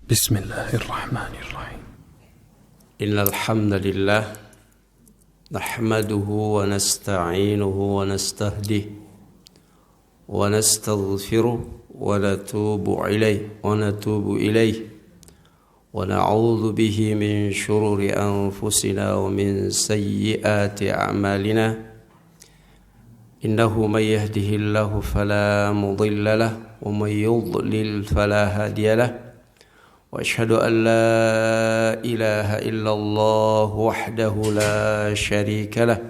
بسم الله الرحمن الرحيم إن الحمد لله نحمده ونستعينه ونستهديه ونستغفره ونتوب إليه ونعوذ به من شرور أنفسنا ومن سيئات أعمالنا إنه من يهده الله فلا مضل له ومن يضلل فلا هادي له وأشهد أن لا إله إلا الله وحده لا شريك له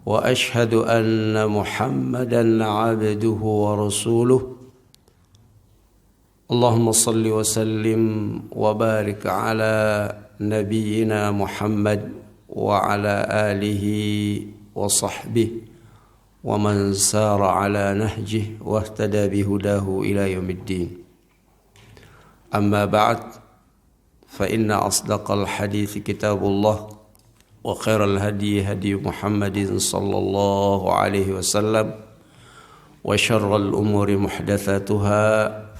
وأشهد أن محمدا عبده ورسوله اللهم صل وسلم وبارك على نبينا محمد وعلى آله وصحبه ومن سار على نهجه واهتدى بهداه إلى يوم الدين أما بعد فإن أصدق الحديث كتاب الله وخير الهدي هدي محمد صلى الله عليه وسلم وشر الأمور محدثاتها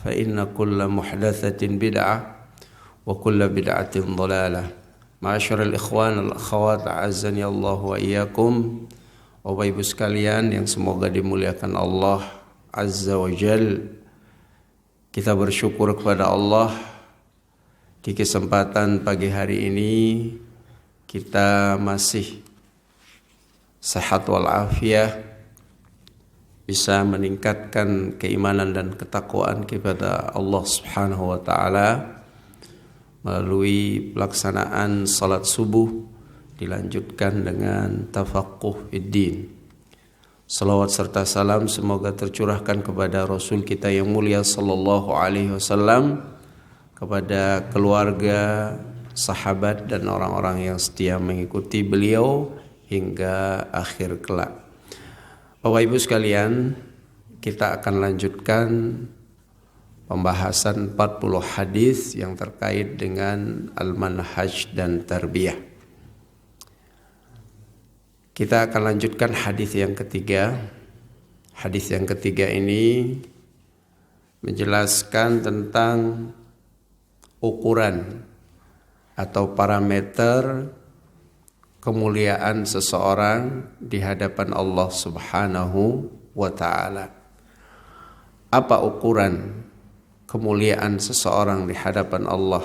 فإن كل محدثة بدعة وكل بدعة ضلالة. معاشر الإخوان والأخوات أعزني الله وإياكم. Bapak Ibu sekalian yang semoga dimuliakan Allah Azza wa Jal, kita bersyukur kepada Allah di kesempatan pagi hari ini kita masih sehat walafiat, bisa meningkatkan keimanan dan ketakwaan kepada Allah Subhanahu wa taala melalui pelaksanaan salat subuh dilanjutkan dengan tafaqquh fid-din. Salawat serta salam semoga tercurahkan kepada Rasul kita yang mulia sallallahu alaihi wasallam, kepada keluarga, sahabat dan orang-orang yang setia mengikuti beliau hingga akhir kelak. Bapak Ibu sekalian, kita akan lanjutkan pembahasan 40 hadis yang terkait dengan al-manhaj dan tarbiyah. Kita akan lanjutkan hadis yang ketiga. Hadis yang ketiga ini menjelaskan tentang ukuran atau parameter kemuliaan seseorang di hadapan Allah Subhanahu wa taala. Apa ukuran kemuliaan seseorang di hadapan Allah?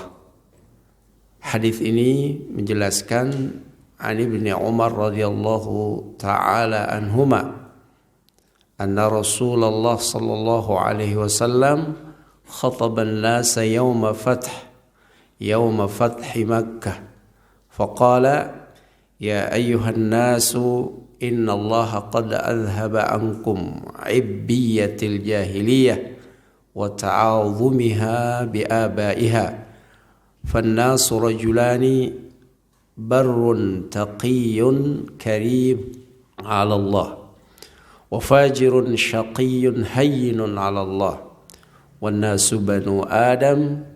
Hadis ini menjelaskan An Ibni Umar radhiyallahu ta'ala anhuma anna Rasulullah sallallahu alaihi wasallam khataba an-nasa yawma fathi Makkah faqala ya ayyuhan nasu inna Allah qad adhhaba ankum ibbiyatil jahiliyah wa ta'adhumiha bi abaiha fan-nasu rajulani barrun taqiyyun karim ala Allah wa fajirun shaqiyyun hayyinun ala Allah wan nasu banu Adam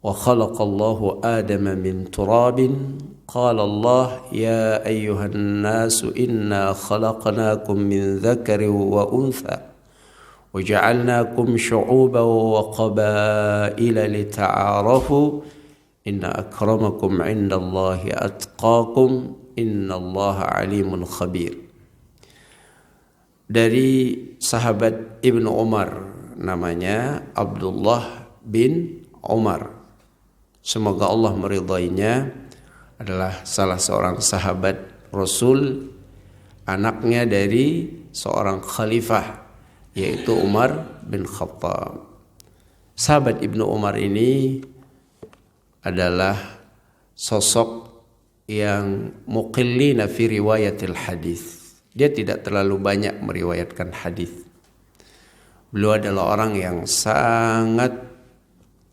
wa khalaqallahu Adama min turabin qala Allah ya ayyuhan nasu inna khalaqnakum min dhakarin wa untha wa ja'alnakum syu'uban wa qabaila lita'arafu Inna akramakum indallahi atqakum innallaha alimun khabir. Dari sahabat Ibnu Umar, namanya Abdullah bin Umar, semoga Allah meridainya, adalah salah seorang sahabat Rasul, anaknya dari seorang khalifah, yaitu Umar bin Khattab. Sahabat Ibnu Umar ini adalah sosok yang muqillina fi riwayatil hadis. Dia tidak terlalu banyak meriwayatkan hadis. Beliau adalah orang yang sangat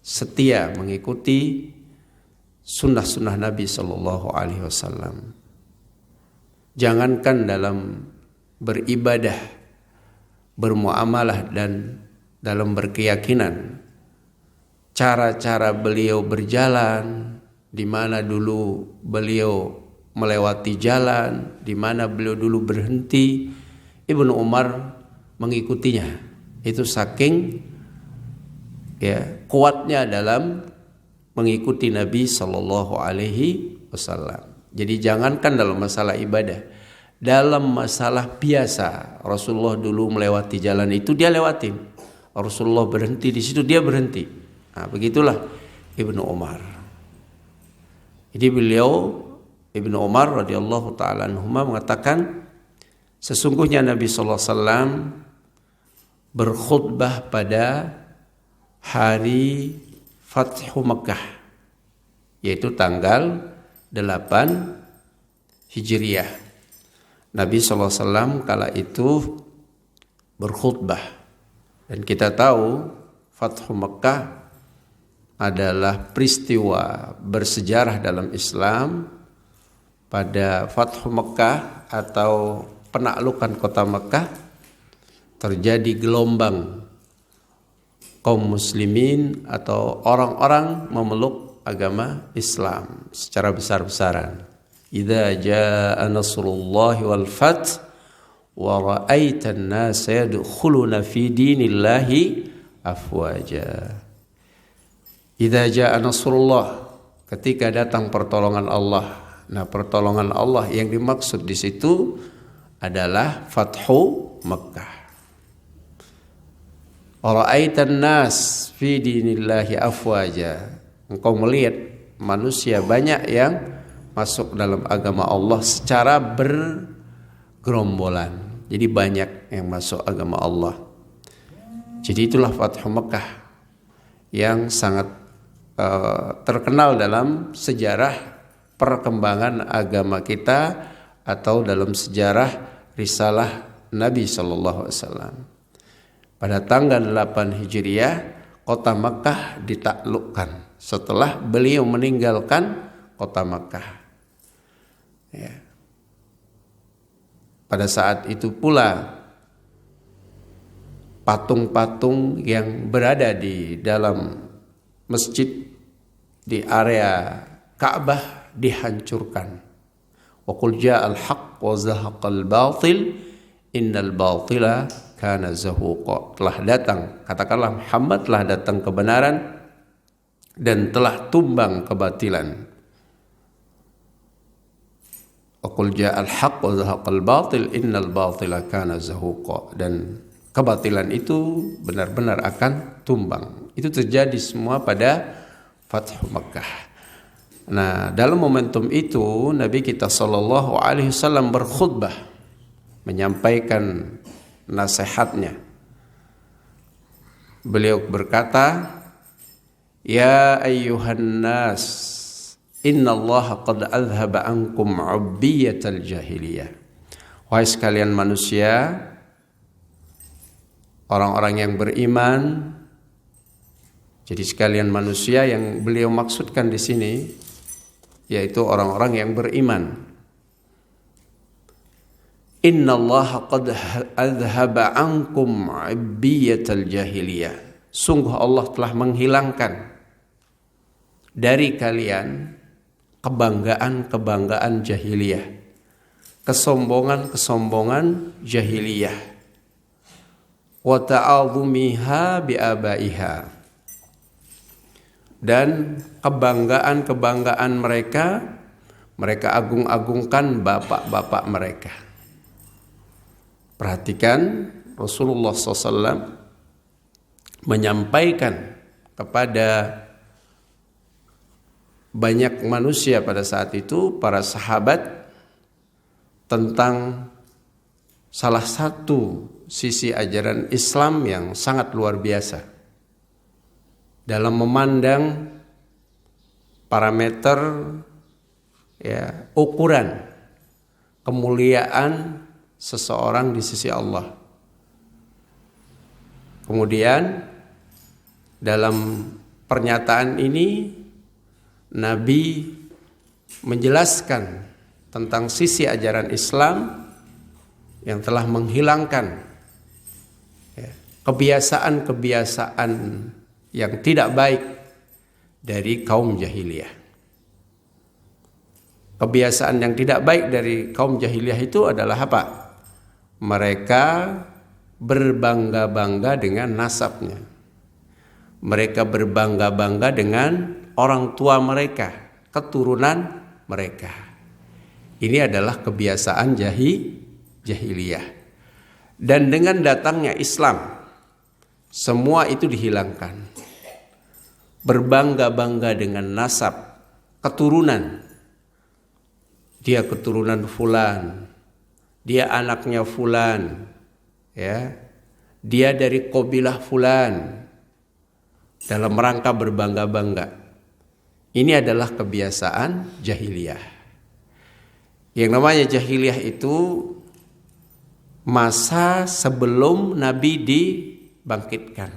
setia mengikuti sunnah-sunnah Nabi sallallahu alaihi wasallam. Jangankan dalam beribadah, bermuamalah dan dalam berkeyakinan, cara-cara beliau berjalan, di mana dulu beliau melewati jalan, di mana beliau dulu berhenti, Ibnu Umar mengikutinya. Itu saking kuatnya dalam mengikuti Nabi Sallallahu Alaihi Wasallam. Jadi jangankan dalam masalah ibadah, dalam masalah biasa, Rasulullah dulu melewati jalan itu dia lewatin. Rasulullah berhenti di situ dia berhenti. Nah, begitulah Ibnu Umar. Jadi beliau Ibnu Umar radhiyallahu taala anhuma mengatakan, sesungguhnya Nabi sallallahu alaihi wasallam berkhutbah pada hari Fathu Makkah, yaitu tanggal 8 Hijriah. Nabi sallallahu alaihi wasallam kala itu berkhutbah, dan kita tahu Fathu Makkah adalah peristiwa bersejarah dalam Islam. Pada Fathu Makkah atau penaklukan kota Makkah terjadi gelombang kaum muslimin atau orang-orang memeluk agama Islam secara besar-besaran. Idza jaa nasrullahi wal fath wa ra'aitan nasa yadkhuluna fi dinillahi afwaja. Idza jaa nasrullah, ketika datang pertolongan Allah. Nah, pertolongan Allah yang dimaksud di situ adalah Fathu Makkah. Ra'aitan nas fi dinillahi afwaja. Engkau melihat manusia banyak yang masuk dalam agama Allah secara bergerombolan. Jadi banyak yang masuk agama Allah. Jadi itulah Fathu Makkah yang sangat terkenal dalam sejarah perkembangan agama kita atau dalam sejarah risalah Nabi sallallahu alaihi wasallam. Pada tanggal 8 Hijriah, kota Makkah ditaklukkan setelah beliau meninggalkan kota Makkah. Ya. Pada saat itu pula patung-patung yang berada di dalam masjid di area Ka'bah dihancurkan. Wa qul ja'al haqq wa zahaqal batil innal batila kana zahuqa. Telah datang, katakanlah Muhammad, telah datang kebenaran dan telah tumbang kebatilan. Wa qul ja'al haqq wa zahaqal batil innal batila kana zahuqa. Dan kebatilan itu benar-benar akan tumbang. Itu terjadi semua pada Fathu Makkah. Nah, dalam momentum itu Nabi kita sallallahu alaihi wasallam berkhutbah, menyampaikan nasihatnya. Beliau berkata, "Ya ayyuhan nas, innallaha qad adhhaba ankum 'ubbiyatal jahiliyah." Wahai sekalian manusia, orang-orang yang beriman. Jadi sekalian manusia yang beliau maksudkan di sini yaitu orang-orang yang beriman. Innallaha qad adhhaba ankum 'ubbiyatal jahiliyah. Sungguh Allah telah menghilangkan dari kalian kebanggaan-kebanggaan jahiliyah, kesombongan-kesombongan jahiliyah. Wa ta'adhumiha bi abaiha. Dan kebanggaan-kebanggaan mereka agung-agungkan bapak-bapak mereka. Perhatikan, Rasulullah SAW menyampaikan kepada banyak manusia pada saat itu, para sahabat, tentang salah satu sisi ajaran Islam yang sangat luar biasa dalam memandang parameter, ya, ukuran kemuliaan seseorang di sisi Allah. Kemudian dalam pernyataan ini Nabi menjelaskan tentang sisi ajaran Islam yang telah menghilangkan, ya, kebiasaan-kebiasaan yang tidak baik dari kaum jahiliyah. Kebiasaan yang tidak baik dari kaum jahiliyah itu adalah apa? Mereka berbangga-bangga dengan nasabnya. Mereka berbangga-bangga dengan orang tua mereka, keturunan mereka. Ini adalah kebiasaan jahiliyah. Dan dengan datangnya Islam, semua itu dihilangkan. Berbangga-bangga dengan nasab, keturunan. Dia keturunan fulan, dia anaknya fulan, ya. Dia dari qabilah fulan. Dalam rangka berbangga-bangga. Ini adalah kebiasaan jahiliyah. Yang namanya jahiliyah itu masa sebelum Nabi dibangkitkan.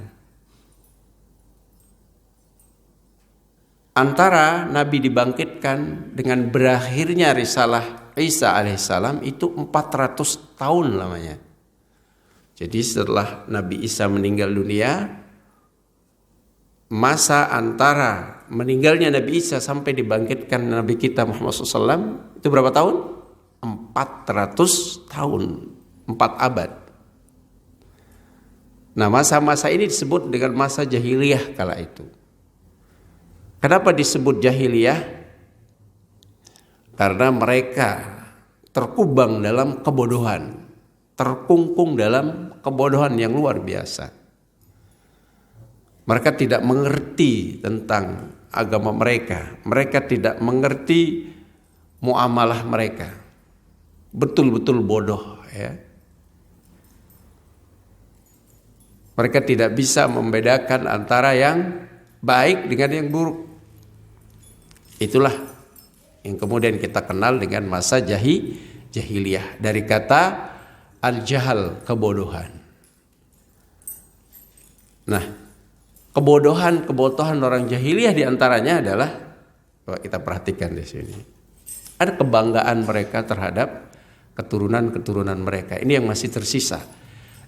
Antara Nabi dibangkitkan dengan berakhirnya risalah Isa alaihissalam itu 400 tahun lamanya. Jadi setelah Nabi Isa meninggal dunia, masa antara meninggalnya Nabi Isa sampai dibangkitkan Nabi kita Muhammad SAW itu berapa tahun? 400 tahun, 4 abad. Nah, masa-masa ini disebut dengan masa jahiliyah kala itu. Kenapa disebut jahiliyah? Karena mereka terkubang dalam kebodohan, terkungkung dalam kebodohan yang luar biasa. Mereka tidak mengerti tentang agama mereka. Mereka tidak mengerti muamalah mereka. Betul-betul bodoh, ya. Mereka tidak bisa membedakan antara yang baik dengan yang buruk. Itulah yang kemudian kita kenal dengan masa jahiliyah. Dari kata al-jahal, kebodohan. Nah, kebodohan orang jahiliyah diantaranya adalah, coba kita perhatikan di sini, ada kebanggaan mereka terhadap keturunan mereka. Ini yang masih tersisa,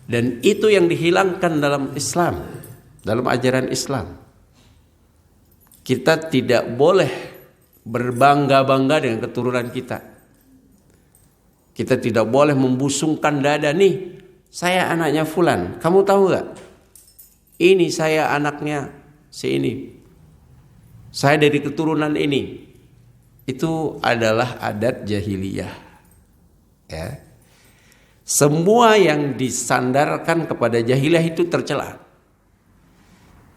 dan itu yang dihilangkan dalam Islam, dalam ajaran Islam. Kita tidak boleh berbangga-bangga dengan keturunan kita. Kita tidak boleh membusungkan dada, nih saya anaknya fulan, kamu tahu gak? Ini saya anaknya si ini. Saya dari keturunan ini. Itu adalah adat jahiliyah. Ya. Semua yang disandarkan kepada jahiliyah itu tercela.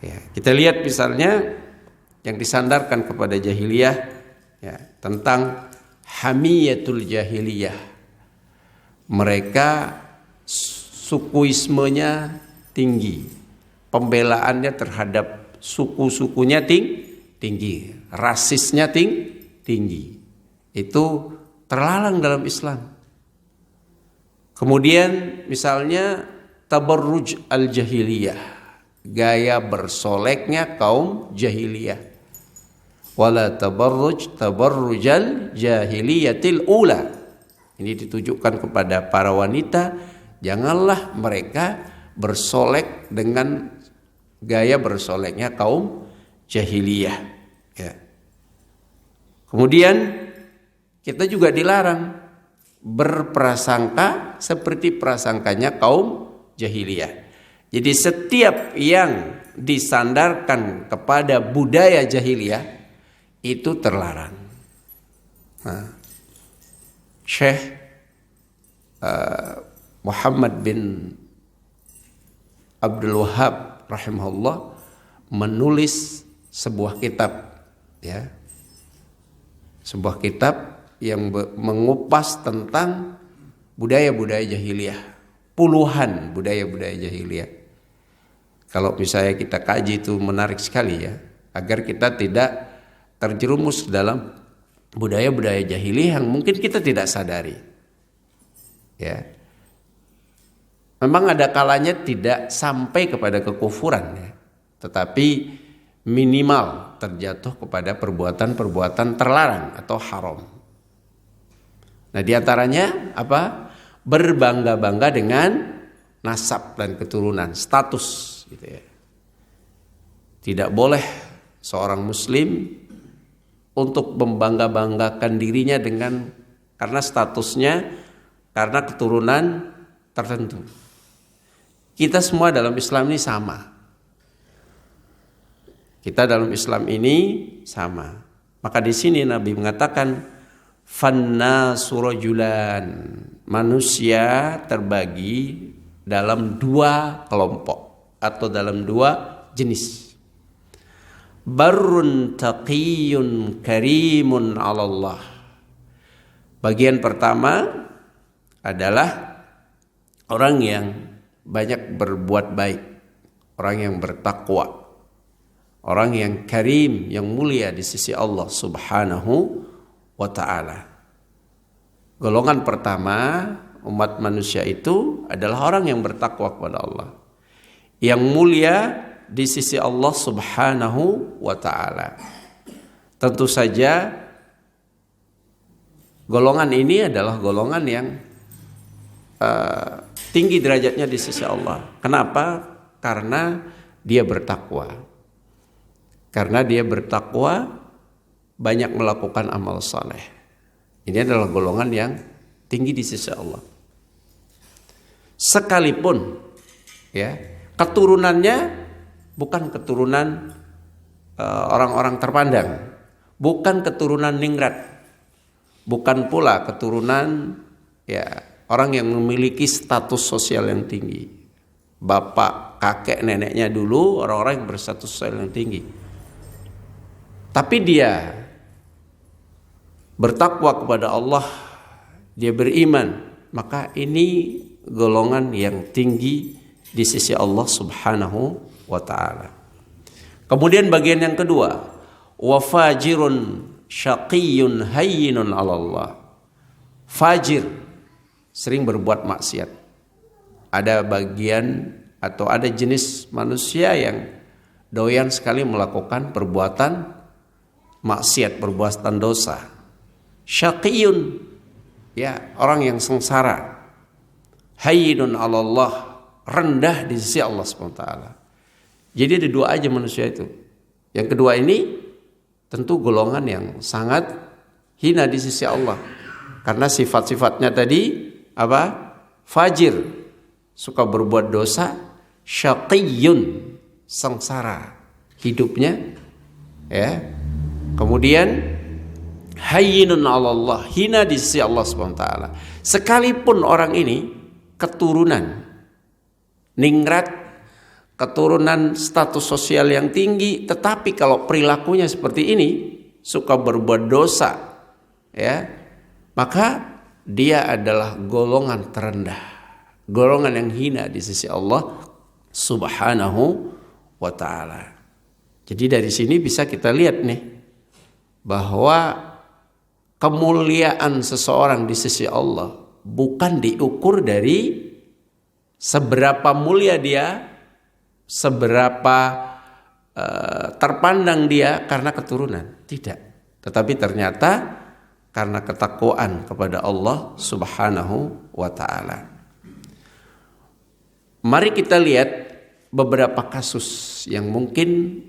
Ya, kita lihat misalnya yang disandarkan kepada jahiliyah, ya, tentang hamiyatul jahiliyah. Mereka sukuismenya tinggi. Pembelaannya terhadap suku-sukunya tinggi, rasisnya tinggi. Itu terlarang dalam Islam. Kemudian misalnya tabarruj al-jahiliyah, gaya bersoleknya kaum jahiliyah. Wala tabarrujal jahiliyatil ula. Ini ditujukan kepada para wanita, janganlah mereka bersolek dengan gaya bersoleknya kaum jahiliyah. Ya. Kemudian kita juga dilarang berprasangka seperti prasangkanya kaum jahiliyah. Jadi setiap yang disandarkan kepada budaya jahiliyah itu terlarang. Nah, Syekh Muhammad bin Abdul Wahab rahimahullah menulis sebuah kitab, ya, sebuah kitab yang mengupas tentang budaya-budaya jahiliyah, puluhan budaya-budaya jahiliyah. Kalau misalnya kita kaji itu menarik sekali, ya, agar kita tidak terjerumus dalam budaya-budaya jahiliyah yang mungkin kita tidak sadari. Ya. Memang ada kalanya tidak sampai kepada kekufuran, ya, tetapi minimal terjatuh kepada perbuatan-perbuatan terlarang atau haram. Nah, diantaranya apa? Berbangga-bangga dengan nasab dan keturunan, status, gitu ya. Tidak boleh seorang muslim untuk membangga-banggakan dirinya karena statusnya, karena keturunan tertentu. Kita semua dalam Islam ini sama. Kita dalam Islam ini sama. Maka di sini Nabi mengatakan fannasu rajulan, manusia terbagi dalam dua kelompok atau dalam dua jenis. Barrun taqiyun karimun 'ala Allah. Bagian pertama adalah orang yang banyak berbuat baik, orang yang bertakwa, orang yang karim, yang mulia di sisi Allah Subhanahu wa ta'ala. Golongan pertama umat manusia itu adalah orang yang bertakwa kepada Allah, yang mulia di sisi Allah Subhanahu wa ta'ala. Tentu saja golongan ini adalah golongan yang tinggi derajatnya di sisi Allah. Kenapa? Karena dia bertakwa. Karena dia bertakwa, banyak melakukan amal saleh. Ini adalah golongan yang tinggi di sisi Allah. Sekalipun ya, keturunannya bukan keturunan orang-orang terpandang, bukan keturunan ningrat, bukan pula keturunan ya orang yang memiliki status sosial yang tinggi. Bapak, kakek, neneknya dulu orang-orang yang berstatus sosial yang tinggi. Tapi dia bertakwa kepada Allah, dia beriman, maka ini golongan yang tinggi di sisi Allah Subhanahu wa ta'ala. Kemudian bagian yang kedua, wa fajirun syaqiyyun hayyinun 'ala Allah. Fajir, sering berbuat maksiat. Ada bagian atau ada jenis manusia yang doyan sekali melakukan perbuatan maksiat, perbuatan dosa. Syaqiyun, ya, orang yang sengsara. Hayyinun 'ala Allah, rendah di sisi Allah SWT. Jadi ada dua aja manusia itu. Yang kedua ini tentu golongan yang sangat hina di sisi Allah. Karena sifat-sifatnya tadi apa? Fajir, suka berbuat dosa. Syaqiyun, sengsara hidupnya, ya. Kemudian hayyinun 'ala Allah, hina di sisi Allah SWT. Sekalipun orang ini keturunan ningrat, keturunan status sosial yang tinggi, tetapi kalau perilakunya seperti ini, suka berbuat dosa, ya, maka dia adalah golongan terendah, golongan yang hina di sisi Allah Subhanahu wa ta'ala. Jadi dari sini bisa kita lihat nih bahwa kemuliaan seseorang di sisi Allah bukan diukur dari seberapa mulia dia, seberapa terpandang dia karena keturunan, tidak. Tetapi ternyata karena ketakwaan kepada Allah Subhanahu wa ta'ala. Mari kita lihat beberapa kasus yang mungkin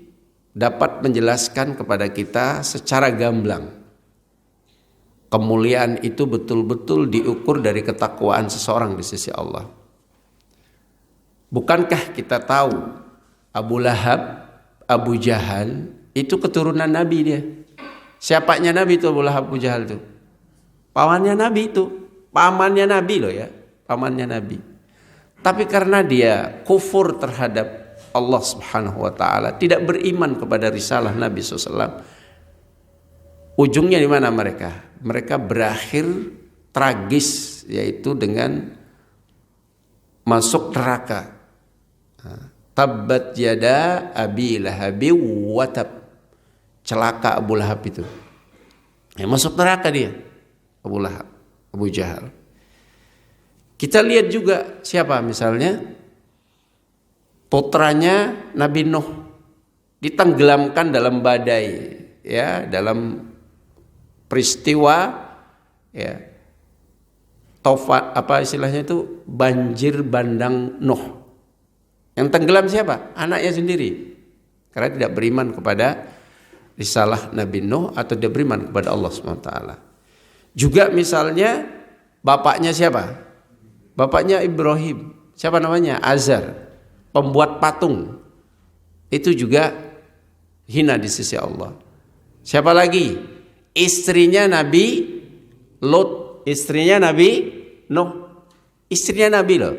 dapat menjelaskan kepada kita secara gamblang. Kemuliaan itu betul-betul diukur dari ketakwaan seseorang di sisi Allah. Bukankah kita tahu Abu Lahab, Abu Jahal itu keturunan Nabi dia. Siapanya Nabi itu Abu Lahab, Abu Jahal itu? Pamannya Nabi itu. Pamannya Nabi loh ya. Pamannya Nabi. Tapi karena dia kufur terhadap Allah Subhanahu wa ta'ala, tidak beriman kepada risalah Nabi SAW, ujungnya di mana mereka? Mereka berakhir tragis, yaitu dengan masuk neraka. Tabbat yada abi lahabi wa tab. Celaka Abu Lahab itu. Ya, masuk neraka dia. Abu Lahab, Abu Jahal. Kita lihat juga siapa misalnya putranya Nabi Nuh ditenggelamkan dalam badai, ya, dalam peristiwa, ya, tofat, apa istilahnya itu, banjir bandang Nuh. Yang tenggelam siapa? Anaknya sendiri, karena tidak beriman kepada risalah Nabi Nuh atau dia beriman kepada Allah SWT. Juga misalnya bapaknya siapa? Bapaknya Ibrahim. Siapa namanya? Azar, pembuat patung. Itu juga hina di sisi Allah. Siapa lagi? Istrinya Nabi Lut, istrinya Nabi Nuh, istrinya Nabi loh.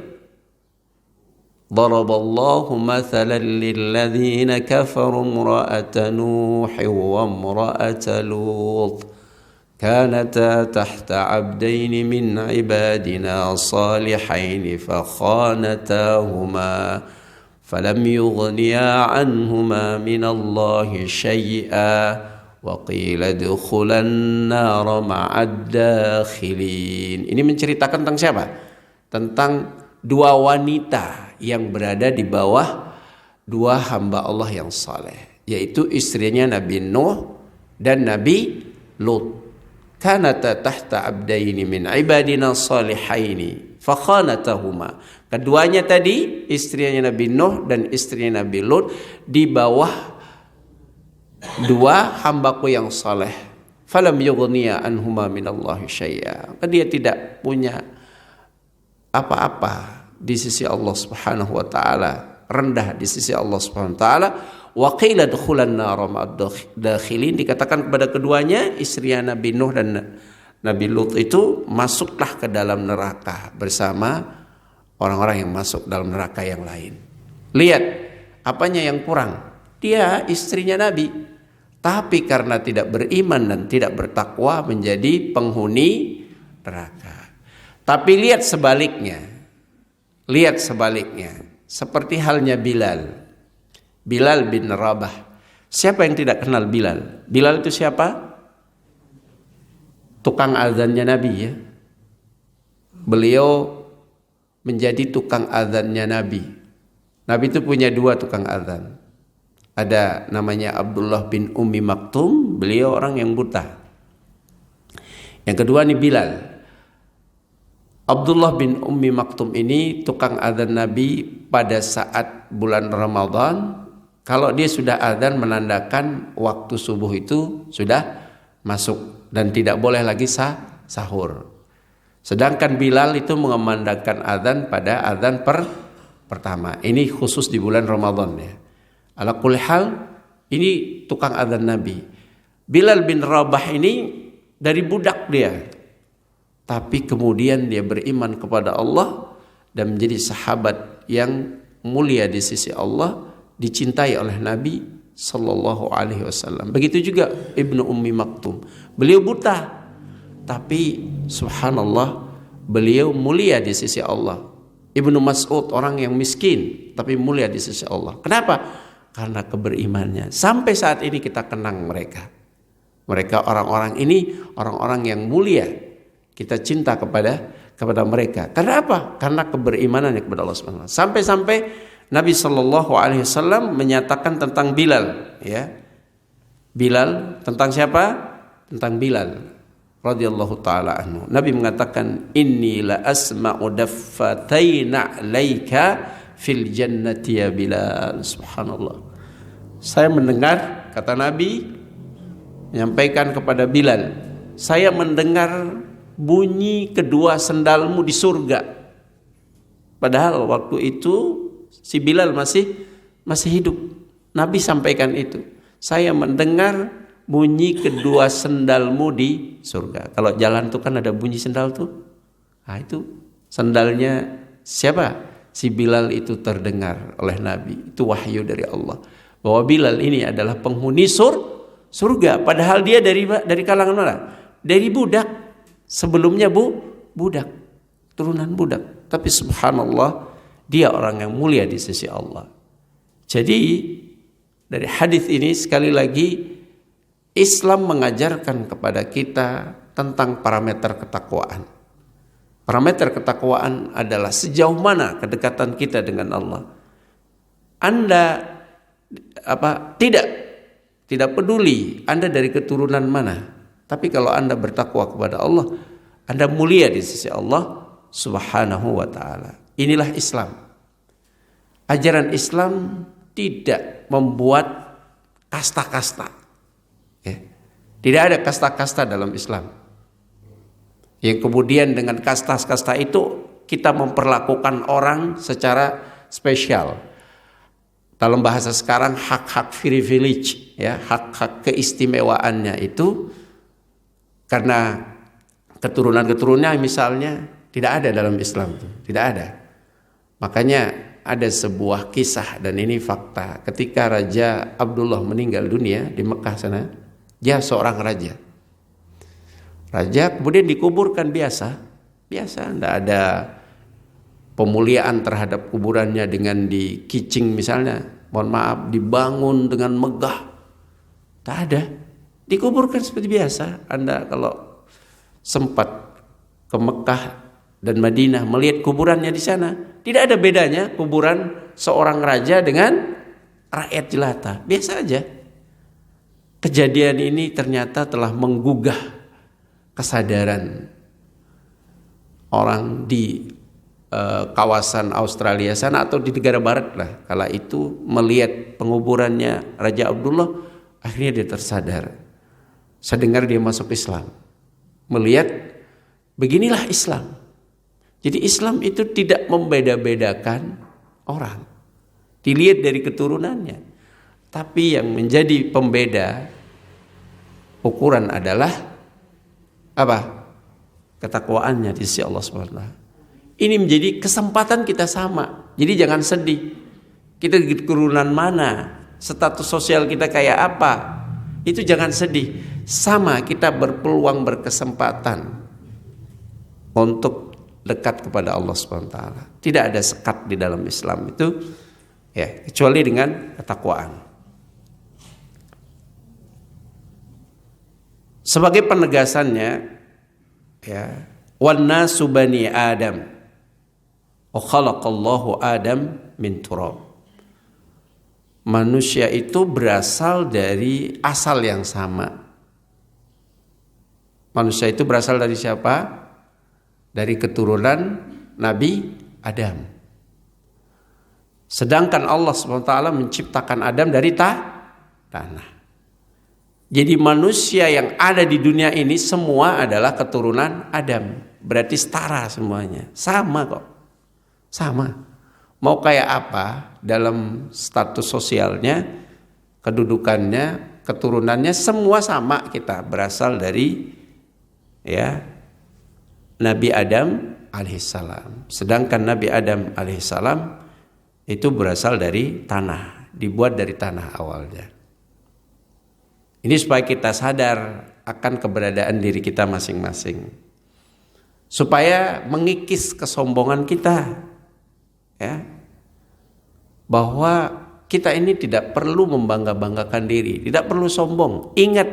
Daraballahu mathalan lilladzina kafaru imra'ata Nuh wa imra'ata Lut kanata tahta 'abdaini min 'ibadina salihaini fakhanatahuma falam yughniya 'anhuma minallahi syai'a wa qila dukhulan nar ma'ad dakhilin. Ini menceritakan tentang siapa? Tentang dua wanita yang berada di bawah dua hamba Allah yang saleh, yaitu istrinya Nabi Nuh dan Nabi Lut. Kanata tahta abdaini min ibadina salihaini fakhanatahuma. Keduanya tadi, istrinya Nabi Nuh dan istrinya Nabi Lut, di bawah dua hambaku yang saleh. Falam yughniya anhuma minallahi syai'a. Dia tidak punya apa-apa di sisi Allah Subhanahu wa taala, rendah di sisi Allah Subhanahu wa taala. Wa qila dukhulan nar ma'ad dakhilin, dikatakan kepada keduanya, istrinya Nabi Nuh dan Nabi Lut itu, masuklah ke dalam neraka bersama orang-orang yang masuk dalam neraka yang lain. Lihat apanya yang kurang? Dia istrinya Nabi, tapi karena tidak beriman dan tidak bertakwa menjadi penghuni neraka. Tapi lihat sebaliknya, seperti halnya Bilal bin Rabah. Siapa yang tidak kenal Bilal? Bilal itu siapa? Tukang azannya Nabi ya. Beliau menjadi tukang azannya Nabi. Nabi itu punya dua tukang azan. Ada namanya Abdullah bin Ummi Maktum, beliau orang yang buta. Yang kedua nih Bilal. Abdullah bin Ummi Maktum ini tukang azan Nabi pada saat bulan Ramadan. Kalau dia sudah azan menandakan waktu subuh itu sudah masuk dan tidak boleh lagi sahur. Sedangkan Bilal itu mengumandangkan azan pada azan pertama. Ini khusus di bulan Ramadan ya. Ala kulli hal, ini tukang azan Nabi. Bilal bin Rabah ini dari budak dia, tapi kemudian dia beriman kepada Allah dan menjadi sahabat yang mulia di sisi Allah, dicintai oleh Nabi Sallallahu Alaihi Wasallam. Begitu juga Ibnu Ummi Maktum, beliau buta, tapi subhanallah beliau mulia di sisi Allah. Ibnu Mas'ud orang yang miskin tapi mulia di sisi Allah. Kenapa? Karena keberimannya. Sampai saat ini kita kenang mereka. Mereka orang-orang ini orang-orang yang mulia. Kita cinta kepada mereka. Karena apa? Karena keberimanannya kepada Allah Subhanahu wa taala. Sampai-sampai Nabi Shallallahu Alaihi Wasallam menyatakan tentang Bilal, ya. Bilal, tentang siapa? Tentang Bilal radhiyallahu taala anhu. Nabi mengatakan, inni la asma'u daffataina 'alaika fil jannati ya Bilal. Subhanallah. Saya mendengar, kata Nabi menyampaikan kepada Bilal, saya mendengar bunyi kedua sendalmu di surga. Padahal waktu itu si Bilal masih hidup. Nabi sampaikan itu. Saya mendengar bunyi kedua sendalmu di surga. Kalau jalan tuh kan ada bunyi sendal tuh. Nah itu sendalnya siapa? Si Bilal itu terdengar oleh Nabi. Itu wahyu dari Allah. Bahwa Bilal ini adalah penghuni surga. Padahal dia dari kalangan mana? Dari budak. Sebelumnya budak. Turunan budak. Tapi subhanallah, dia orang yang mulia di sisi Allah. Jadi dari hadis ini sekali lagi Islam mengajarkan kepada kita tentang parameter ketakwaan. Parameter ketakwaan adalah sejauh mana kedekatan kita dengan Allah. Anda tidak peduli Anda dari keturunan mana, tapi kalau Anda bertakwa kepada Allah, Anda mulia di sisi Allah Subhanahu wa taala. Inilah Islam. Ajaran Islam tidak membuat kasta-kasta. Ya. Tidak ada kasta-kasta dalam Islam. Yang kemudian dengan kasta-kasta itu kita memperlakukan orang secara spesial. dalam bahasa sekarang hak-hak privilege, ya, hak-hak keistimewaannya itu karena keturunan-keturunannya misalnya tidak ada dalam Islam, tidak ada. Makanya ada sebuah kisah dan ini fakta. Ketika Raja Abdullah meninggal dunia di Mekah sana, dia seorang raja. Raja kemudian dikuburkan biasa, tidak ada pemuliaan terhadap kuburannya dengan dikicing misalnya. Mohon maaf, dibangun dengan megah. Tak ada. Dikuburkan seperti biasa. Anda kalau sempat ke Mekah dan Madinah melihat kuburannya di sana, tidak ada bedanya kuburan seorang raja dengan rakyat jelata. Biasa aja. Kejadian ini ternyata telah menggugah kesadaran orang di kawasan Australia sana atau di negara barat lah. Kala itu melihat penguburannya Raja Abdullah, akhirnya dia tersadar. Saya dengar dia masuk Islam. Melihat beginilah Islam. Jadi Islam itu tidak membeda-bedakan orang. Dilihat dari keturunannya. Tapi yang menjadi pembeda ukuran adalah apa? Ketakwaannya di sisi Allah Subhanahu wa taala. Ini menjadi kesempatan kita sama. Jadi jangan sedih. Kita di keturunan mana? Status sosial kita kayak apa? Itu jangan sedih. Sama kita berpeluang, berkesempatan untuk dekat kepada Allah Subhanahu wa taala. Tidak ada sekat di dalam Islam itu, ya, kecuali dengan ketakwaan. Sebagai penegasannya, ya, wan nasu bani Adam wa khalaqallahu Adam min turab. Manusia itu berasal dari asal yang sama. Manusia itu berasal dari siapa? Dari keturunan Nabi Adam. Sedangkan Allah SWT menciptakan Adam dari tanah. Jadi manusia yang ada di dunia ini semua adalah keturunan Adam. Berarti setara semuanya. Sama kok. Sama. Mau kayak apa dalam status sosialnya, kedudukannya, keturunannya, semua sama kita. Berasal dari, ya, Nabi Adam alaihissalam. Sedangkan Nabi Adam alaihissalam itu berasal dari tanah, dibuat dari tanah awalnya. Ini supaya kita sadar akan keberadaan diri kita masing-masing, supaya mengikis kesombongan kita, ya, bahwa kita ini tidak perlu membangga-banggakan diri, tidak perlu sombong. Ingat,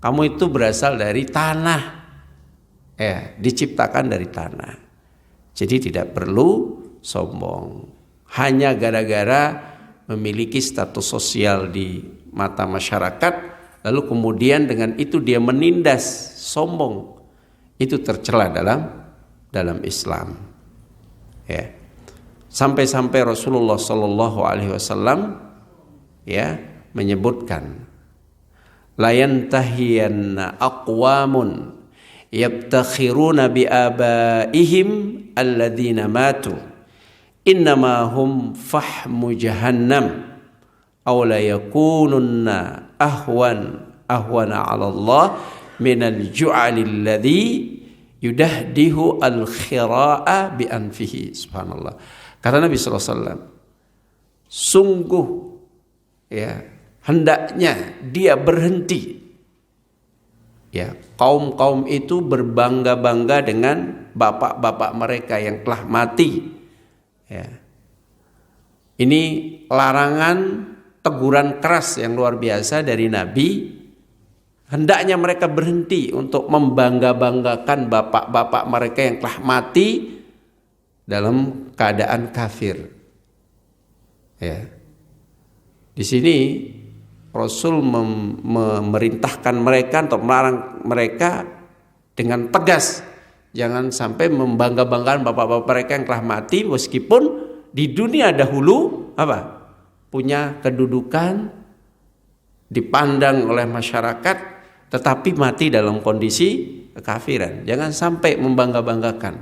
kamu itu berasal dari tanah. Diciptakan dari tanah. Jadi tidak perlu sombong. Hanya gara-gara memiliki status sosial di mata masyarakat, lalu kemudian dengan itu dia menindas, sombong. Itu tercela dalam Islam. Ya. Sampai-sampai Rasulullah SAW, ya, menyebutkan, la yantahiyanna aqwamun yabtakhiruna bi abaihim alladzina matu innama hum fahmu jahannam aw la yakununna ahwana 'ala Allah minal ju'ali alladzi yudahdihu al-khira'a bi anfihi. Subhanallah. Kata Nabi sallallahu alaihi wasallam, sungguh, ya, hendaknya dia berhenti. Ya, kaum-kaum itu berbangga-bangga dengan bapak-bapak mereka yang telah mati. Ya. Ini larangan, teguran keras yang luar biasa dari Nabi. Hendaknya mereka berhenti untuk membangga-banggakan bapak-bapak mereka yang telah mati dalam keadaan kafir. Ya. Di sini Rasul memerintahkan mereka untuk melarang mereka dengan tegas. Jangan sampai membangga-banggakan bapak-bapak mereka yang telah mati meskipun di dunia dahulu apa? Punya kedudukan, dipandang oleh masyarakat, tetapi mati dalam kondisi kekafiran. Jangan sampai membangga-banggakan.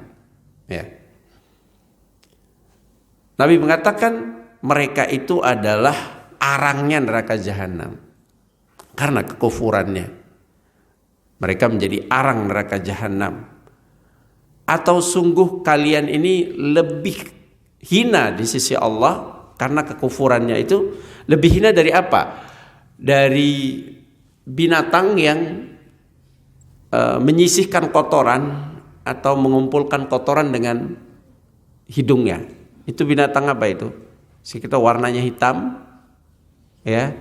Ya. Nabi mengatakan, mereka itu adalah arangnya neraka jahanam. Karena kekufurannya mereka menjadi arang neraka jahanam. Atau sungguh kalian ini lebih hina di sisi Allah karena kekufurannya itu. Lebih hina dari apa? Dari binatang yang menyisihkan kotoran atau mengumpulkan kotoran dengan hidungnya. Itu binatang apa itu? Kita warnanya hitam, ya,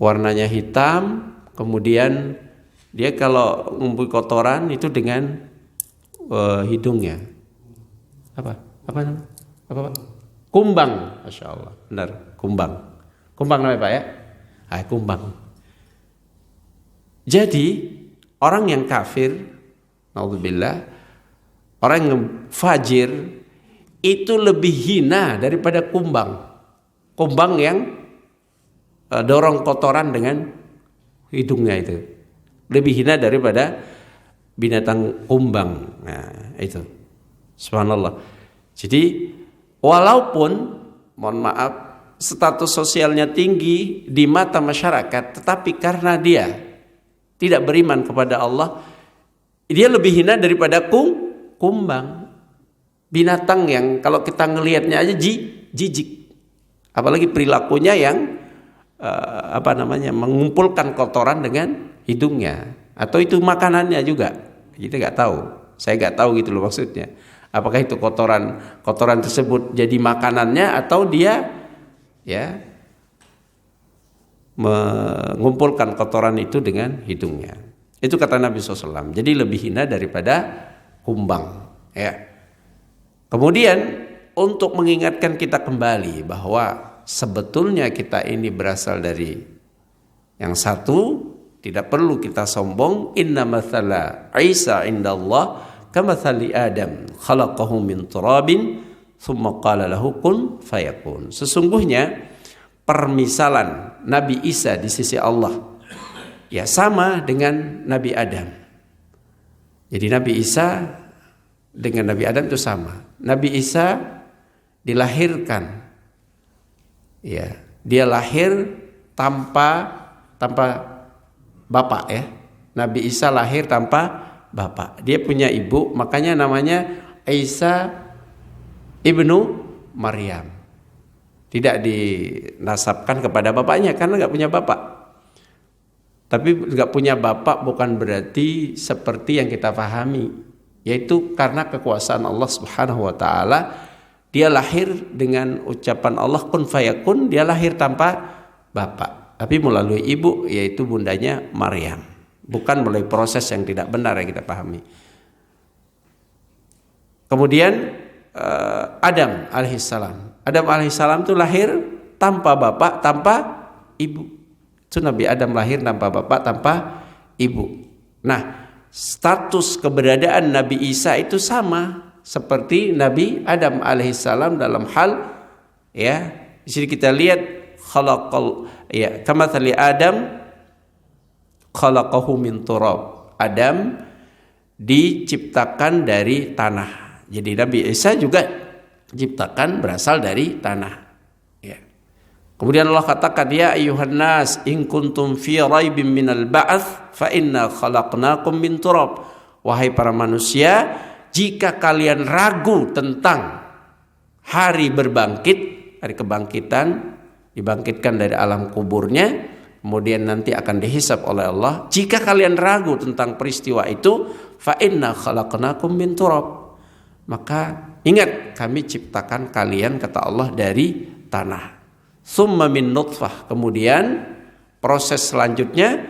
warnanya hitam. Kemudian dia kalau ngumpul kotoran itu dengan hidungnya. Apa namanya? Apa Pak? Kumbang, masya Allah, benar, kumbang. Kumbang namanya Pak ya? Kumbang. Jadi orang yang kafir, naudzubillah, orang yang fajir itu lebih hina daripada kumbang. Kumbang yang dorong kotoran dengan hidungnya itu lebih hina daripada binatang kumbang. Nah, itu. Subhanallah. Jadi walaupun mohon maaf status sosialnya tinggi di mata masyarakat, tetapi karena dia tidak beriman kepada Allah, dia lebih hina daripada kumbang. Binatang yang kalau kita ngelihatnya aja jijik. Apalagi perilakunya yang mengumpulkan kotoran dengan hidungnya, atau itu makanannya juga. Kita nggak tahu. Saya nggak tahu gitu loh maksudnya. Apakah itu kotoran tersebut jadi makanannya atau dia ya mengumpulkan kotoran itu dengan hidungnya. Itu kata Nabi SAW. Jadi lebih hina daripada kumbang. Ya. Kemudian untuk mengingatkan kita kembali bahwa sebetulnya kita ini berasal dari yang satu, tidak perlu kita sombong. Inna mathala Isa indallah kamathali Adam khalaqahu min turabin thumma qala lahu kun fayakun. Sesungguhnya permisalan Nabi Isa di sisi Allah ya sama dengan Nabi Adam. Jadi Nabi Isa dengan Nabi Adam itu sama. Nabi Isa dilahirkan, ya, dia lahir tanpa bapak ya. Nabi Isa lahir tanpa bapak. Dia punya ibu, makanya namanya Isa ibnu Maryam. Tidak dinasabkan kepada bapaknya karena nggak punya bapak. Tapi nggak punya bapak bukan berarti seperti yang kita pahami, yaitu karena kekuasaan Allah Subhanahu wa taala. Dia lahir dengan ucapan Allah kun fayakun, dia lahir tanpa bapak, tapi melalui ibu yaitu bundanya Maryam, bukan melalui proses yang tidak benar yang kita pahami. Kemudian Adam alaihissalam. Adam alaihissalam itu lahir tanpa bapak, tanpa ibu. Itu Nabi Adam lahir tanpa bapak, tanpa ibu. Nah, status keberadaan Nabi Isa itu sama seperti Nabi Adam alaihissalam dalam hal ya. Di sini kita lihat khalaqal ya kamathali Adam khalaqahu min turab. Adam diciptakan dari tanah. Jadi Nabi Isa juga diciptakan berasal dari tanah. Ya. Kemudian Allah katakan, ya ayyuhan nas in kuntum fi raibin minal ba'ats fa inna khalaqnakum min turab. Wahai para manusia, jika kalian ragu tentang hari berbangkit, hari kebangkitan, dibangkitkan dari alam kuburnya, kemudian nanti akan dihisab oleh Allah. Jika kalian ragu tentang peristiwa itu, fa inna khalaqnakum min turab. Maka ingat, kami ciptakan kalian, kata Allah, dari tanah. Summa min nutfah. Kemudian proses selanjutnya,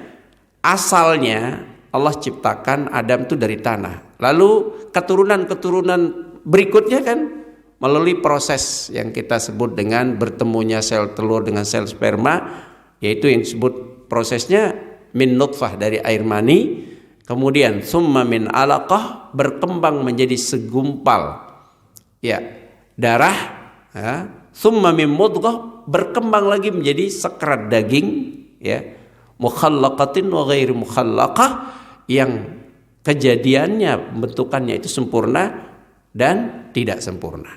asalnya Allah ciptakan Adam itu dari tanah. Lalu keturunan-keturunan berikutnya kan melalui proses yang kita sebut dengan bertemunya sel telur dengan sel sperma, yaitu yang disebut prosesnya min nutfah dari air mani. Kemudian summa min alaqah, berkembang menjadi segumpal ya darah ya. Summa min mudghah, berkembang lagi menjadi sekerat daging ya, mukhallaqatin wa ghairi mukhallaqah, yang kejadiannya bentukannya itu sempurna dan tidak sempurna.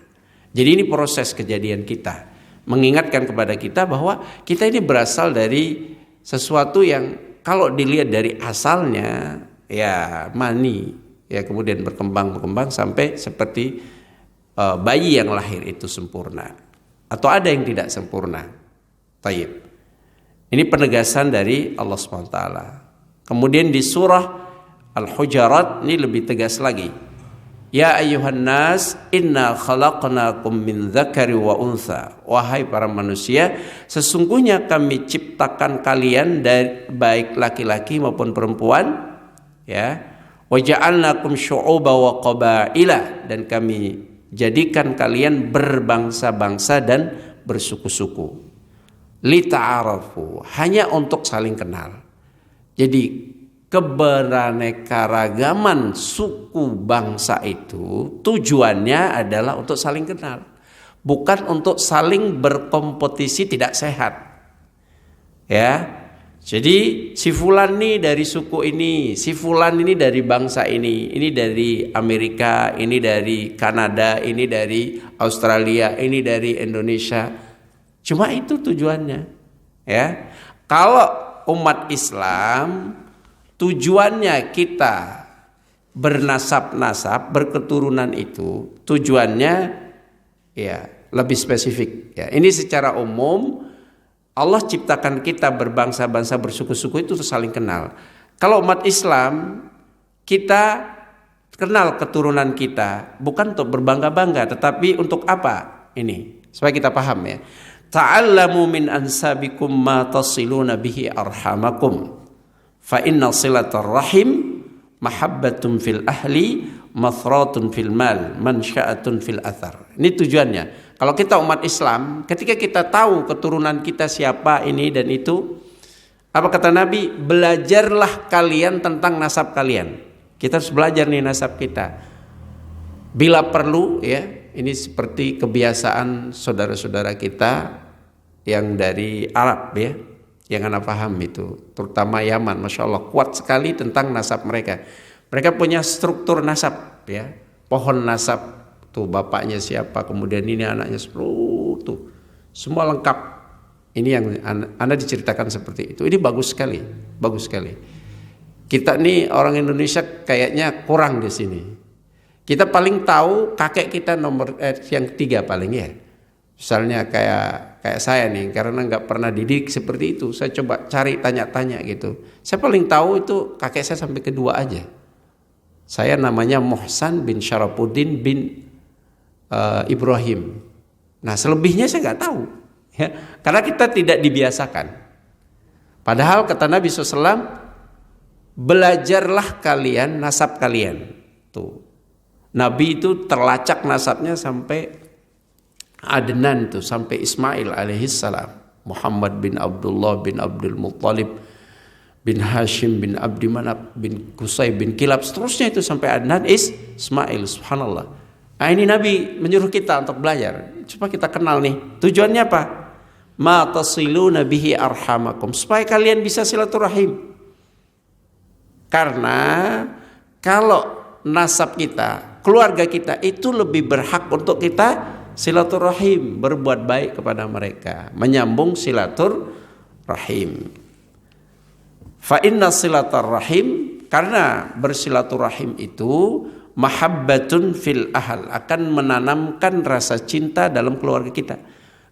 Jadi ini proses kejadian kita, mengingatkan kepada kita bahwa kita ini berasal dari sesuatu yang kalau dilihat dari asalnya ya mani, ya kemudian berkembang sampai seperti bayi yang lahir itu sempurna, atau ada yang tidak sempurna. Taib. Ini penegasan dari Allah SWT. Kemudian di surah Al-Hujarat ini lebih tegas lagi. Ya ayyuhan nas inna khalaqnakum min dzakari wa untha. Wahai para manusia, sesungguhnya kami ciptakan kalian dari baik laki-laki maupun perempuan, ya. Wa ja'alnakum syu'uba wa qabaila, dan kami jadikan kalian berbangsa-bangsa dan bersuku-suku. Lita'arafu, hanya untuk saling kenal. Jadi keberaneka-ragaman suku bangsa itu tujuannya adalah untuk saling kenal, bukan untuk saling berkompetisi tidak sehat. Ya. Jadi si fulan ini dari suku ini, si fulan ini dari bangsa ini dari Amerika, ini dari Kanada, ini dari Australia, ini dari Indonesia. Cuma itu tujuannya, ya. Kalau umat Islam tujuannya kita bernasab-nasab, berketurunan itu tujuannya ya lebih spesifik. Ya, ini secara umum Allah ciptakan kita berbangsa-bangsa, bersuku-suku itu saling kenal. Kalau umat Islam kita kenal keturunan kita bukan untuk berbangga-bangga, tetapi untuk apa? Ini supaya kita paham ya. Ta'allamu min ansabikum ma tasiluna bihi arhamakum fa inna silatar rahim mahabbatun fil ahli mathratun fil mal mansya'atun fil athar. Ini tujuannya. Kalau kita umat Islam, ketika kita tahu keturunan kita siapa ini dan itu, apa kata Nabi? Belajarlah kalian tentang nasab kalian. Kita harus belajar nih nasab kita. Bila perlu ya, ini seperti kebiasaan saudara-saudara kita yang dari Arab ya, yang Anda paham itu, terutama Yaman, Masya Allah kuat sekali tentang nasab mereka. Mereka punya struktur nasab ya, pohon nasab tuh bapaknya siapa, kemudian ini anaknya tuh semua lengkap. Ini yang Anda diceritakan seperti itu. Ini bagus sekali, bagus sekali. Kita nih orang Indonesia kayaknya kurang di sini. Kita paling tahu kakek kita nomor yang 3 paling ya. Misalnya kayak saya nih, karena nggak pernah didik seperti itu, saya coba cari tanya-tanya gitu. Saya paling tahu itu kakek saya sampai kedua aja. Saya namanya Muhsan bin Syarafuddin bin Ibrahim. Nah selebihnya saya nggak tahu, ya, karena kita tidak dibiasakan. Padahal kata Nabi SAW, belajarlah kalian nasab kalian. Tuh, Nabi itu terlacak nasabnya sampai Adnan tuh, sampai Ismail alaihissalam, Muhammad bin Abdullah bin Abdul Muttalib bin Hashim bin Abdi Manaf bin Qusay bin Kilab, seterusnya itu sampai Adnan Ismail. Subhanallah. Nah ini Nabi menyuruh kita untuk belajar supaya kita kenal nih. Tujuannya apa? Ma tasiluna bihi arhamakum, supaya kalian bisa silaturahim. Karena kalau nasab kita, keluarga kita itu lebih berhak untuk kita silaturahim, berbuat baik kepada mereka, menyambung silaturahim. Fa inna silaturahim, karena bersilaturahim itu mahabbatun fil ahl, akan menanamkan rasa cinta dalam keluarga kita.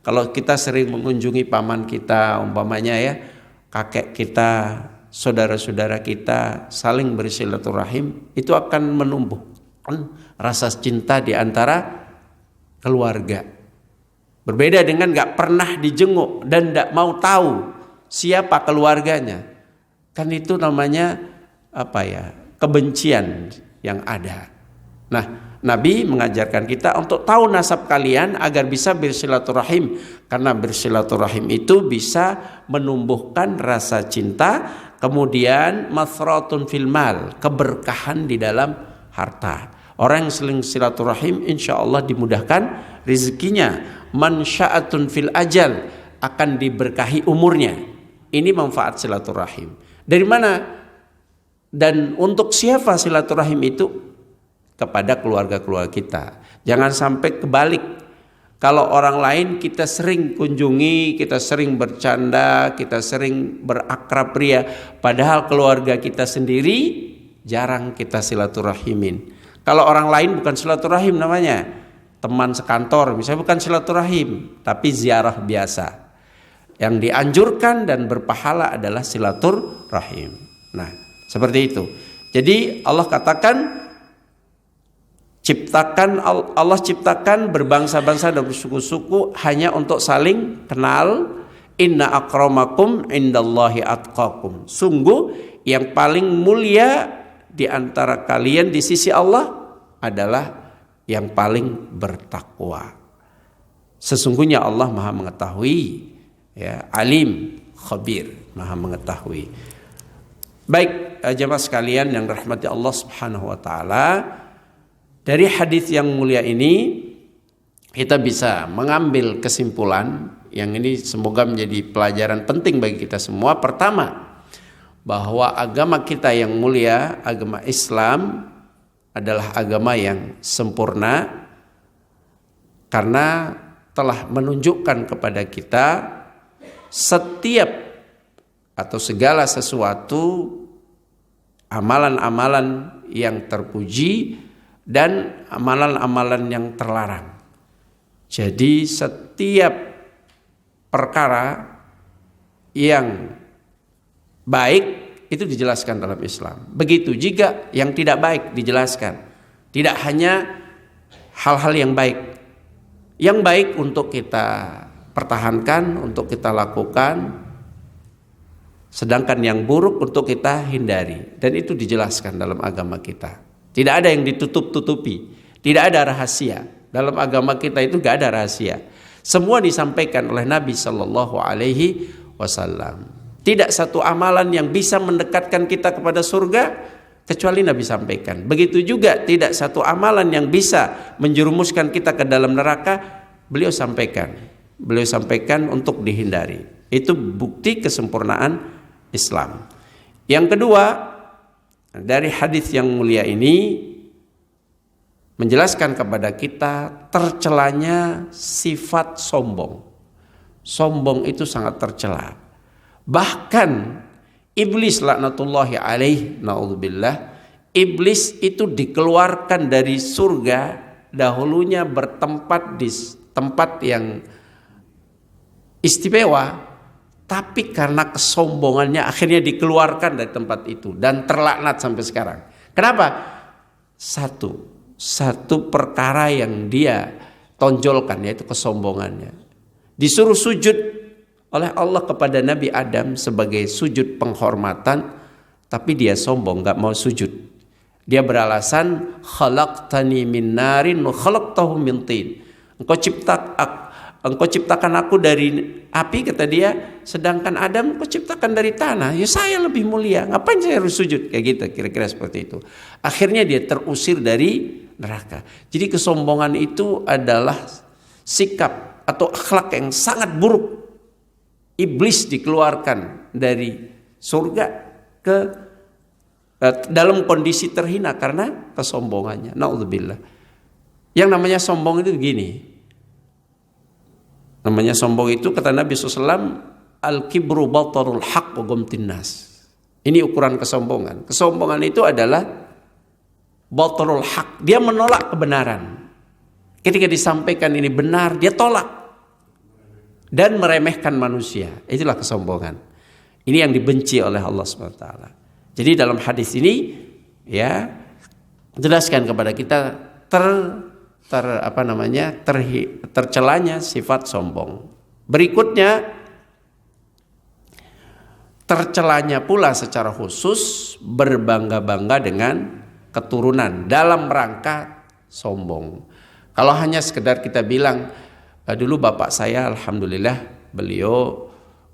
Kalau kita sering mengunjungi paman kita, umpamanya ya, kakek kita, saudara-saudara kita, saling bersilaturahim, itu akan menumbuhkan rasa cinta di antara keluarga. Berbeda dengan gak pernah dijenguk dan gak mau tahu siapa keluarganya. Kan itu namanya apa ya? Kebencian yang ada. Nah, Nabi mengajarkan kita untuk tahu nasab kalian agar bisa bersilaturahim, karena bersilaturahim itu bisa menumbuhkan rasa cinta, kemudian mathratun fil mal, keberkahan di dalam harta. Orang yang sering silaturahim insya Allah dimudahkan rezekinya. Mansya'atun fil ajal, akan diberkahi umurnya. Ini manfaat silaturahim. Dari mana dan untuk siapa silaturahim itu? Kepada keluarga-keluarga kita. Jangan sampai kebalik. Kalau orang lain kita sering kunjungi, kita sering bercanda, kita sering berakrab ria, padahal keluarga kita sendiri jarang kita silaturahimin. Kalau orang lain bukan silaturahim namanya, teman sekantor misalnya bukan silaturahim, tapi ziarah biasa. Yang dianjurkan dan berpahala adalah silaturahim. Nah, seperti itu. Jadi Allah katakan Allah ciptakan berbangsa-bangsa dan bersuku-suku hanya untuk saling kenal. Inna akramakum indallahi atqakum. Sungguh yang paling mulia di antara kalian di sisi Allah adalah yang paling bertakwa. Sesungguhnya Allah Maha mengetahui, ya, alim, khabir, Maha mengetahui. Baik, jemaah sekalian yang dirahmati Allah Subhanahu wa taala, dari hadis yang mulia ini kita bisa mengambil kesimpulan yang ini semoga menjadi pelajaran penting bagi kita semua. Pertama, bahwa agama kita yang mulia, agama Islam adalah agama yang sempurna karena telah menunjukkan kepada kita setiap atau segala sesuatu amalan-amalan yang terpuji dan amalan-amalan yang terlarang. Jadi setiap perkara yang baik itu dijelaskan dalam Islam. Begitu juga yang tidak baik dijelaskan. Tidak hanya hal-hal yang baik. Yang baik untuk kita pertahankan, untuk kita lakukan. Sedangkan yang buruk untuk kita hindari. Dan itu dijelaskan dalam agama kita. Tidak ada yang ditutup-tutupi. Tidak ada rahasia. Dalam agama kita itu gak ada rahasia. Semua disampaikan oleh Nabi Sallallahu Alaihi Wasallam. Tidak satu amalan yang bisa mendekatkan kita kepada surga kecuali Nabi sampaikan. Begitu juga tidak satu amalan yang bisa menjerumuskan kita ke dalam neraka, beliau sampaikan. Beliau sampaikan untuk dihindari. Itu bukti kesempurnaan Islam. Yang kedua, dari hadis yang mulia ini menjelaskan kepada kita tercelanya sifat sombong. Sombong itu sangat tercela. Bahkan iblis laknatullahi alaih, naudzubillah, iblis itu dikeluarkan dari surga, dahulunya bertempat di tempat yang istimewa, tapi karena kesombongannya akhirnya dikeluarkan dari tempat itu dan terlaknat sampai sekarang. Kenapa? Satu perkara yang dia tonjolkan, yaitu kesombongannya. Disuruh sujud oleh Allah kepada Nabi Adam sebagai sujud penghormatan, tapi dia sombong, gak mau sujud. Dia beralasan, khalaqtani min narin wa khalaqtahu min tin. Engkau ciptakan aku dari api, kata dia, sedangkan Adam engkau ciptakan dari tanah. Ya saya lebih mulia, ngapain saya harus sujud? Kayak gitu, kira-kira seperti itu. Akhirnya dia terusir dari neraka. Jadi kesombongan itu adalah sikap atau akhlak yang sangat buruk. Iblis dikeluarkan dari surga ke dalam kondisi terhina karena kesombongannya. Naudzubillah. Yang namanya sombong itu begini. Namanya sombong itu kata Nabi SAW, al-kibru batarul haq wa ghamtin nas. Ini ukuran kesombongan. Kesombongan itu adalah batarul haq. Dia menolak kebenaran. Ketika disampaikan ini benar, dia tolak. Dan meremehkan manusia. Itulah kesombongan. Ini yang dibenci oleh Allah SWT. Jadi dalam hadis ini, ya, jelaskan kepada kita tercelanya sifat sombong. Berikutnya, tercelanya pula secara khusus berbangga-bangga dengan keturunan dalam rangka sombong. Kalau hanya sekedar kita bilang, dulu bapak saya alhamdulillah beliau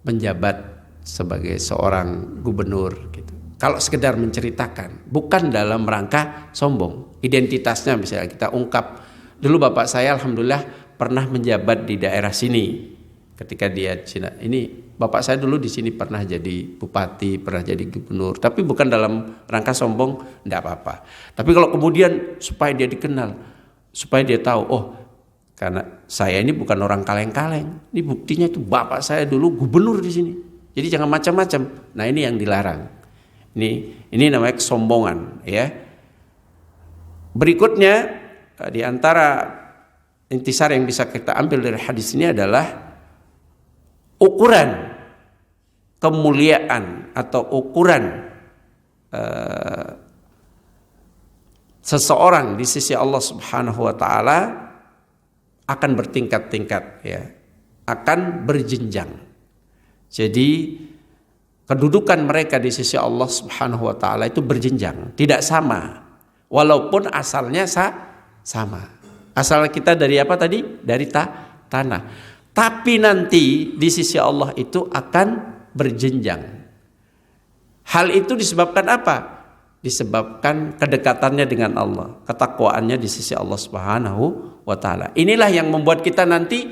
menjabat sebagai seorang gubernur gitu. Kalau sekedar menceritakan, bukan dalam rangka sombong. Identitasnya misalnya kita ungkap, dulu bapak saya alhamdulillah pernah menjabat di daerah sini. Ketika dia Cina, ini bapak saya dulu di sini pernah jadi bupati, pernah jadi gubernur. Tapi bukan dalam rangka sombong, tidak apa-apa. Tapi kalau kemudian supaya dia dikenal, supaya dia tahu, oh Karena saya ini bukan orang kaleng-kaleng. Ini buktinya itu bapak saya dulu gubernur di sini. Jadi jangan macam-macam. Nah, ini yang dilarang. Ini namanya kesombongan, ya. Berikutnya di antara intisar yang bisa kita ambil dari hadis ini adalah ukuran kemuliaan atau ukuran seseorang di sisi Allah Subhanahu wa taala akan bertingkat-tingkat, ya, akan berjenjang. Jadi kedudukan mereka di sisi Allah Subhanahu wa taala itu berjenjang, tidak sama. Walaupun asalnya sama. Asal kita dari apa tadi? Dari tanah. Tapi nanti di sisi Allah itu akan berjenjang. Hal itu disebabkan apa? Disebabkan kedekatannya dengan Allah, ketakwaannya di sisi Allah Subhanahu wa taala. Inilah yang membuat kita nanti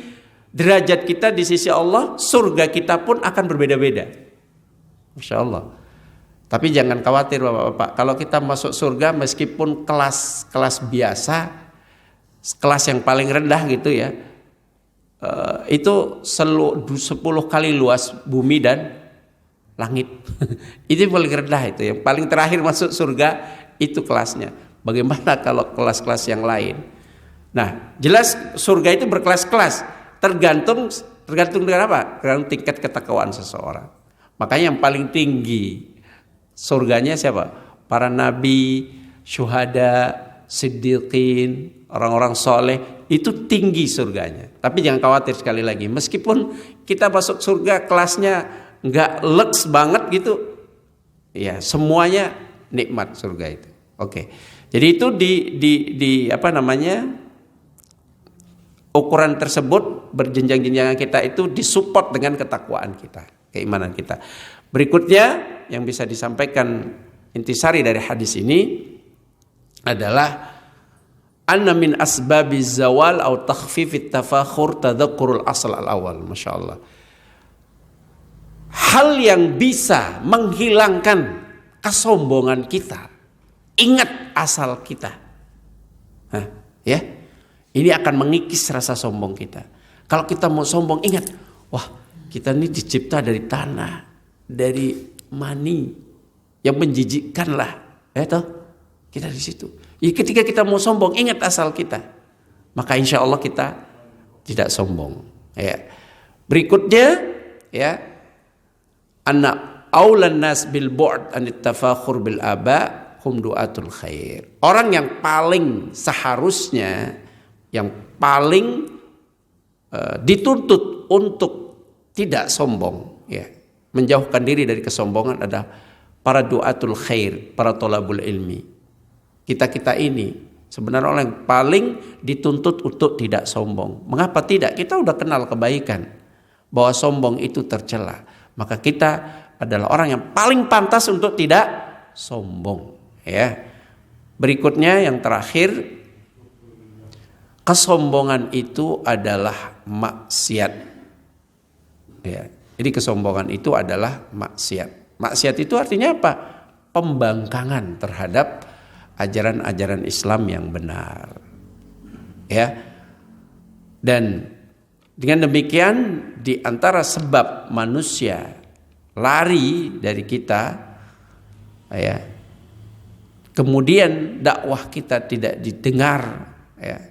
derajat kita di sisi Allah, surga kita pun akan berbeda-beda. Masya Allah. Tapi jangan khawatir Bapak-bapak, kalau kita masuk surga meskipun kelas biasa, kelas yang paling rendah gitu ya, itu 10 kali luas bumi dan langit. Itu paling rendah itu. Yang paling terakhir masuk surga itu kelasnya. Bagaimana kalau kelas-kelas yang lain? Nah, jelas surga itu berkelas-kelas. Tergantung dengan apa? Tergantung tingkat ketakwaan seseorang. Makanya yang paling tinggi surganya siapa? Para nabi, syuhada, siddiqin, orang-orang soleh, itu tinggi surganya. Tapi jangan khawatir, sekali lagi, meskipun kita masuk surga kelasnya nggak leks banget gitu, ya semuanya nikmat surga itu. Oke. Jadi itu di apa namanya, ukuran tersebut berjenjang-jenjangan kita itu disupport dengan ketakwaan kita, keimanan kita. Berikutnya yang bisa disampaikan intisari dari hadis ini adalah anna min asbabiz zawal atau takhfifit tafakhur tadhakkurul asal al-awwal. Masya Allah. Hal yang bisa menghilangkan kesombongan kita, ingat asal kita. Ya, ini akan mengikis rasa sombong kita. Kalau kita mau sombong, ingat, wah, kita ini dicipta dari tanah, dari mani yang menjijikkan lah, ya toh, kita di situ. Ya, ketika kita mau sombong, ingat asal kita, maka insya Allah kita tidak sombong. Ya. Berikutnya, ya, anna aulan nas bil bu'd anit tafakhur bil aba hum du'atul khair. Orang yang paling seharusnya, yang paling dituntut untuk tidak sombong, ya, menjauhkan diri dari kesombongan adalah para du'atul khair, para thalabul ilmi. Kita ini sebenarnya orang yang paling dituntut untuk tidak sombong. Mengapa tidak? Kita udah kenal kebaikan, bahwa sombong itu tercela. Maka kita adalah orang yang paling pantas untuk tidak sombong, ya. Berikutnya yang terakhir, kesombongan itu adalah maksiat. Ya. Jadi kesombongan itu adalah maksiat. Maksiat itu artinya apa? Pembangkangan terhadap ajaran-ajaran Islam yang benar. Ya. Dan dengan demikian di antara sebab manusia lari dari kita, ya, kemudian dakwah kita tidak didengar, ya,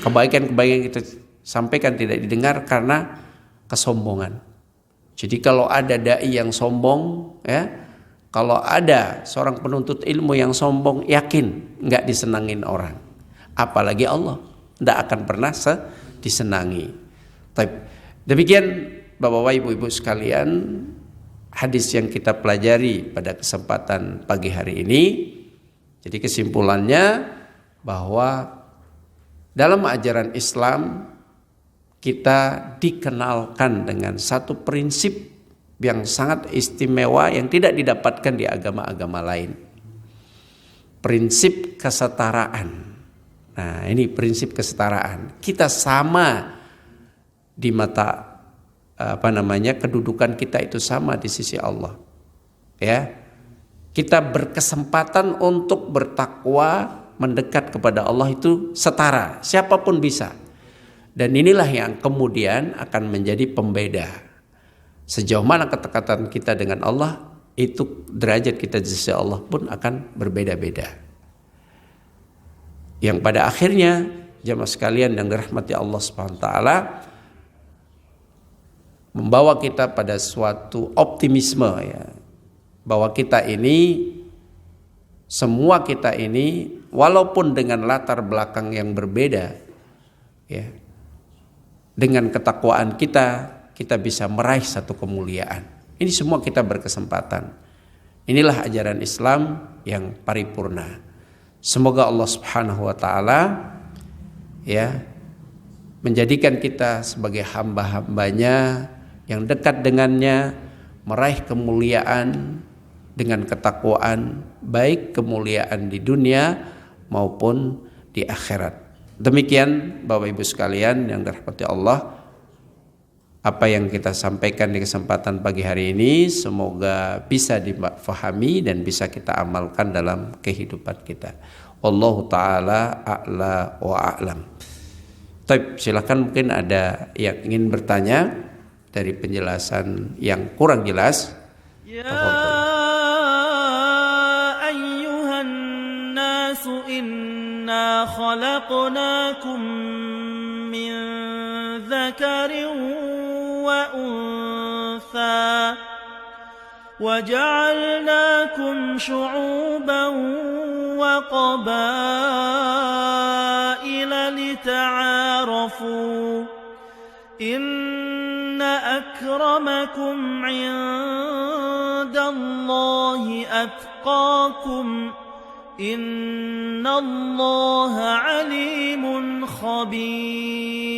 kebaikan-kebaikan kita sampaikan tidak didengar karena kesombongan. Jadi kalau ada dai yang sombong, ya, kalau ada seorang penuntut ilmu yang sombong, yakin nggak disenangin orang, apalagi Allah nggak akan pernah disenangi. Demikian Bapak-bapak, Ibu-ibu sekalian, hadis yang kita pelajari pada kesempatan pagi hari ini. Jadi kesimpulannya bahwa dalam ajaran Islam kita dikenalkan dengan satu prinsip yang sangat istimewa yang tidak didapatkan di agama-agama lain. Prinsip kesetaraan. Nah, ini prinsip kesetaraan. Kita sama di mata kedudukan kita itu sama di sisi Allah. Ya. Kita berkesempatan untuk bertakwa, mendekat kepada Allah itu setara, siapapun bisa. Dan inilah yang kemudian akan menjadi pembeda. Sejauh mana kedekatan kita dengan Allah, itu derajat kita di sisi Allah pun akan berbeda-beda. Yang pada akhirnya jamaah sekalian yang dirahmati Allah Subhanahu wa taala, membawa kita pada suatu optimisme ya, bahwa kita ini, semua kita ini walaupun dengan latar belakang yang berbeda ya, dengan ketakwaan kita bisa meraih satu kemuliaan. Ini semua kita berkesempatan. Inilah ajaran Islam yang paripurna. Semoga Allah Subhanahu wa taala ya menjadikan kita sebagai hamba-hambanya yang dekat dengannya, meraih kemuliaan dengan ketakwaan, baik kemuliaan di dunia maupun di akhirat. Demikian Bapak Ibu sekalian yang dirahmati Allah, apa yang kita sampaikan di kesempatan pagi hari ini semoga bisa difahami dan bisa kita amalkan dalam kehidupan kita. Wallahu ta'ala a'la wa a'lam. Baik, silakan mungkin ada yang ingin bertanya dari penjelasan yang kurang jelas. Ya ayyuhan nasu inna khalaqnakum min dzakarin wa untha wa ja'alnakum syu'uban wa qabaila lita'arafu inna akramakum 'indallahi atqakum innallaha 'alimun khabir.